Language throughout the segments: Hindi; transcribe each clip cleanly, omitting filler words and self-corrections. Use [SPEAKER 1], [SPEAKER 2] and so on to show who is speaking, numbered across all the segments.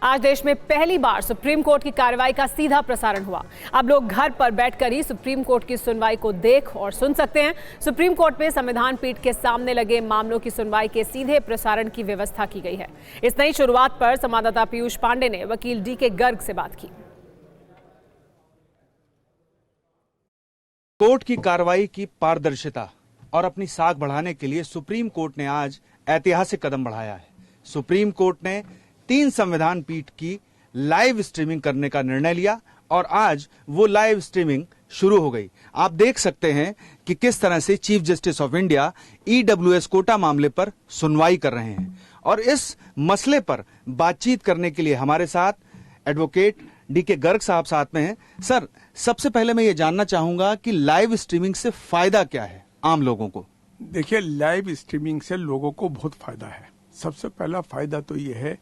[SPEAKER 1] आज देश में पहली बार सुप्रीम कोर्ट की कार्रवाई का सीधा प्रसारण हुआ। अब लोग घर पर बैठकर ही सुप्रीम कोर्ट की सुनवाई को देख और सुन सकते हैं। सुप्रीम कोर्ट में संविधान पीठ के सामने लगे मामलों की सुनवाई के सीधे प्रसारण की व्यवस्था की गई है। इस नई शुरुआत पर संवाददाता पीयूष पांडे ने वकील डी.के. गर्ग से बात की।
[SPEAKER 2] कोर्ट की कार्रवाई की पारदर्शिता और अपनी साख बढ़ाने के लिए सुप्रीम कोर्ट ने आज ऐतिहासिक कदम बढ़ाया है। सुप्रीम कोर्ट ने 3 संविधान पीठ की लाइव स्ट्रीमिंग करने का निर्णय लिया और आज वो लाइव स्ट्रीमिंग शुरू हो गई। आप देख सकते हैं कि किस तरह से chief justice of India EWS quota मामले पर सुनवाई कर रहे हैं और इस मसले पर बातचीत करने के लिए हमारे साथ एडवोकेट डी.के. गर्ग साहब साथ में हैं। सर, सबसे पहले मैं ये जानना चाहूंगा कि लाइव स्ट्रीमिंग से फायदा क्या है आम लोगों को?
[SPEAKER 3] देखिए, लाइव स्ट्रीमिंग से लोगों को बहुत फायदा है। सबसे पहला फायदा तो ये है,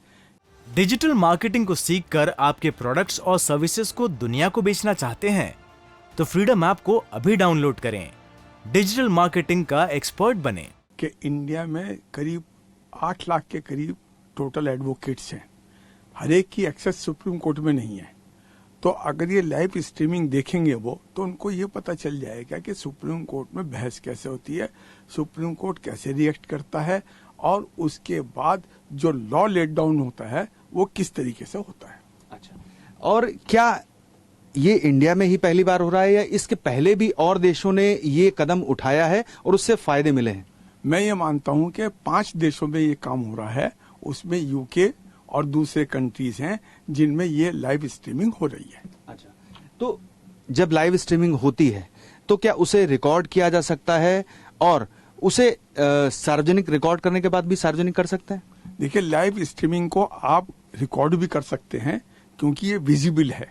[SPEAKER 4] डिजिटल मार्केटिंग को सीखकर आपके प्रोडक्ट्स और सर्विसेज को दुनिया को बेचना चाहते हैं तो फ्रीडम ऐप को अभी डाउनलोड करें। डिजिटल मार्केटिंग का एक्सपर्ट बने।
[SPEAKER 3] कि इंडिया में करीब 8 लाख के करीब टोटल एडवोकेट्स हैं। हर एक की एक्सेस सुप्रीम कोर्ट में नहीं है। तो अगर ये लाइव स्ट्रीमिंग देखेंगे वो, तो उनको ये पता चल जाएगा कि सुप्रीम कोर्ट में बहस कैसे होती है, सुप्रीम कोर्ट कैसे रिएक्ट करता है और उसके बाद जो लॉ लेट डाउन होता है वो किस तरीके से होता है।
[SPEAKER 2] अच्छा, और क्या ये इंडिया में ही पहली बार हो रहा है या इसके पहले भी और देशों ने ये कदम उठाया है और उससे फायदे मिले हैं?
[SPEAKER 3] मैं ये मानता हूं कि 5 देशों में ये काम हो रहा है। उसमें यूके और दूसरे कंट्रीज हैं जिनमें ये लाइव स्ट्रीमिंग हो रही है।
[SPEAKER 2] अच्छा, तो जब लाइव स्ट्रीमिंग होती है तो क्या उसे रिकॉर्ड किया जा सकता है और उसे सार्वजनिक रिकॉर्ड करने के बाद भी सार्वजनिक कर सकते हैं?
[SPEAKER 3] देखिए, लाइव स्ट्रीमिंग को आप रिकॉर्ड भी कर सकते हैं क्योंकि ये विजिबल है।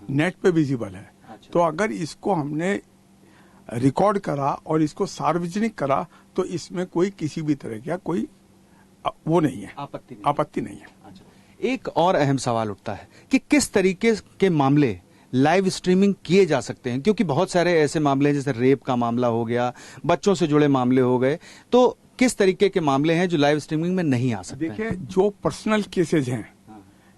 [SPEAKER 3] नेट पे विजिबल है। अच्छा। तो अगर इसको हमने रिकॉर्ड करा और इसको सार्वजनिक करा तो इसमें कोई किसी भी तरह का कोई वो नहीं है, आपत्ति नहीं है।
[SPEAKER 2] अच्छा। एक और अहम सवाल उठता है कि किस तरीके के मामले लाइव स्ट्रीमिंग किए जा सकते हैं, क्योंकि बहुत सारे ऐसे मामले हैं जैसे रेप का मामला हो गया, बच्चों से जुड़े मामले हो गए, तो किस तरीके के मामले हैं जो लाइव स्ट्रीमिंग में नहीं आ सकते?
[SPEAKER 3] देखिए, जो पर्सनल केसेज हैं,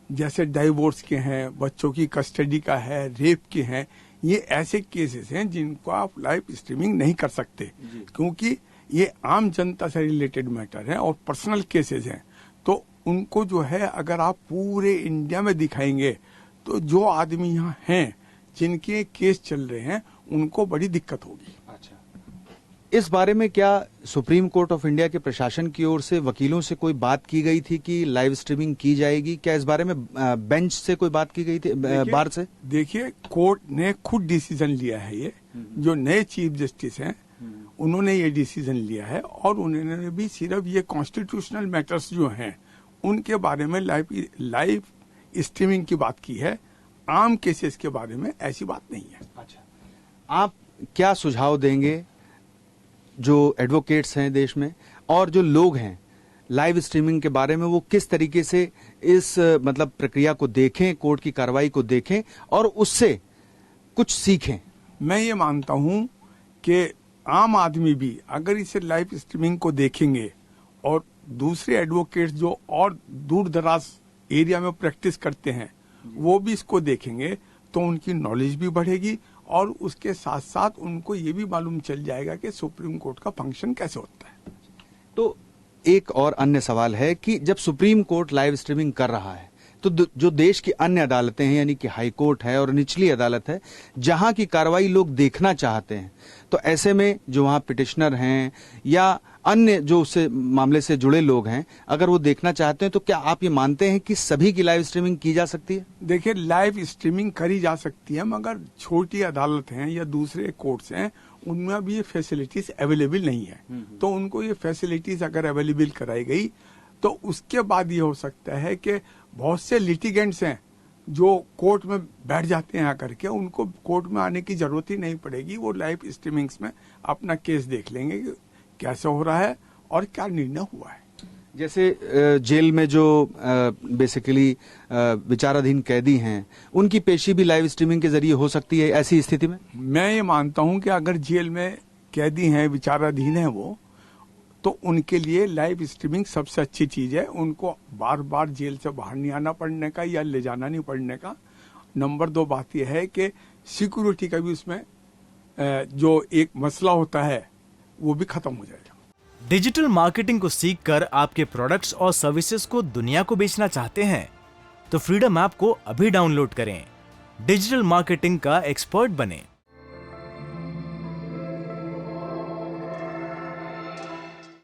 [SPEAKER 3] जैसे डाइवोर्स के हैं, बच्चों की कस्टडी का है, रेप के हैं, ये ऐसे केसेस हैं जिनको आप लाइव स्ट्रीमिंग नहीं कर सकते क्योंकि ये आम जनता से रिलेटेड मैटर है और पर्सनल केसेस हैं। तो उनको जो है अगर आप पूरे इंडिया में दिखाएंगे तो जो आदमी यहाँ हैं जिनके केस चल रहे हैं उनको बड़ी दिक्कत होगी।
[SPEAKER 2] अच्छा, इस बारे में क्या सुप्रीम कोर्ट ऑफ इंडिया के प्रशासन की ओर से वकीलों से कोई बात की गई थी कि लाइव स्ट्रीमिंग की जाएगी? क्या इस बारे में बेंच से कोई बात की गई थी, बार से?
[SPEAKER 3] देखिए, कोर्ट ने खुद डिसीजन लिया है। ये जो नए चीफ जस्टिस हैं उन्होंने ये डिसीजन लिया है और उन्होंने भी सिर्फ ये कॉन्स्टिट्यूशनल मैटर्स जो हैं उनके बारे में लाइव स्ट्रीमिंग की बात की है। आम केसेस के बारे में ऐसी बात नहीं है।
[SPEAKER 2] अच्छा, आप क्या सुझाव देंगे जो एडवोकेट्स हैं देश में और जो लोग हैं लाइव स्ट्रीमिंग के बारे में, वो किस तरीके से इस मतलब प्रक्रिया को देखें, कोर्ट की कार्रवाई को देखें और उससे कुछ सीखें?
[SPEAKER 3] मैं ये मानता हूं कि आम आदमी भी अगर इसे लाइव स्ट्रीमिंग को देखेंगे और दूसरे एडवोकेट्स जो और दूर दराज एरिया में प्रैक्टिस करते हैं वो भी इसको देखेंगे तो उनकी नॉलेज भी बढ़ेगी और उसके साथ साथ उनको ये भी मालूम चल जाएगा कि सुप्रीम कोर्ट का फंक्शन कैसे होता है।
[SPEAKER 2] तो एक और अन्य सवाल है कि जब सुप्रीम कोर्ट लाइव स्ट्रीमिंग कर रहा है तो जो देश की अन्य अदालतें हैं, यानी कि हाई कोर्ट है और निचली अदालत है, जहां की कार्रवाई लोग देखना चाहते हैं, तो ऐसे में जो वहां पिटिशनर हैं या अन्य जो उससे मामले से जुड़े लोग हैं, अगर वो देखना चाहते हैं तो क्या आप ये मानते हैं कि सभी की लाइव स्ट्रीमिंग की जा सकती है?
[SPEAKER 3] देखिए, लाइव स्ट्रीमिंग करी जा सकती है मगर छोटी अदालत हैं या दूसरे कोर्ट्स हैं उनमें भी ये फैसिलिटीज अवेलेबल नहीं है। तो उनको ये फैसिलिटीज अगर अवेलेबल कराई गई तो उसके बाद ये हो सकता है कि बहुत से लिटिगेंट्स हैं जो कोर्ट में बैठ जाते हैं आकर के, उनको कोर्ट में आने की जरूरत ही नहीं पड़ेगी। वो लाइव स्ट्रीमिंग्स में अपना केस देख लेंगे कि कैसे हो रहा है और क्या निर्णय हुआ है।
[SPEAKER 2] जैसे जेल में जो बेसिकली विचाराधीन कैदी हैं, उनकी पेशी भी लाइव स्ट्रीमिंग के जरिए हो सकती है ऐसी स्थिति में?
[SPEAKER 3] मैं ये मानता हूं कि अगर जेल में कैदी हैं, विचाराधीन है वो, तो उनके लिए लाइव स्ट्रीमिंग सबसे अच्छी चीज है। उनको बार बार जेल से बाहर नहीं आना पड़ने का या ले जाना नहीं पड़ने का। नंबर 2 बात यह है कि सिक्योरिटी का भी उसमें जो एक मसला होता है वो भी खत्म हो जाएगा।
[SPEAKER 4] डिजिटल मार्केटिंग को सीखकर आपके प्रोडक्ट्स और सर्विसेज को दुनिया को बेचना चाहते हैं तो फ्रीडम ऐप को अभी डाउनलोड करें। डिजिटल मार्केटिंग का एक्सपर्ट बनें।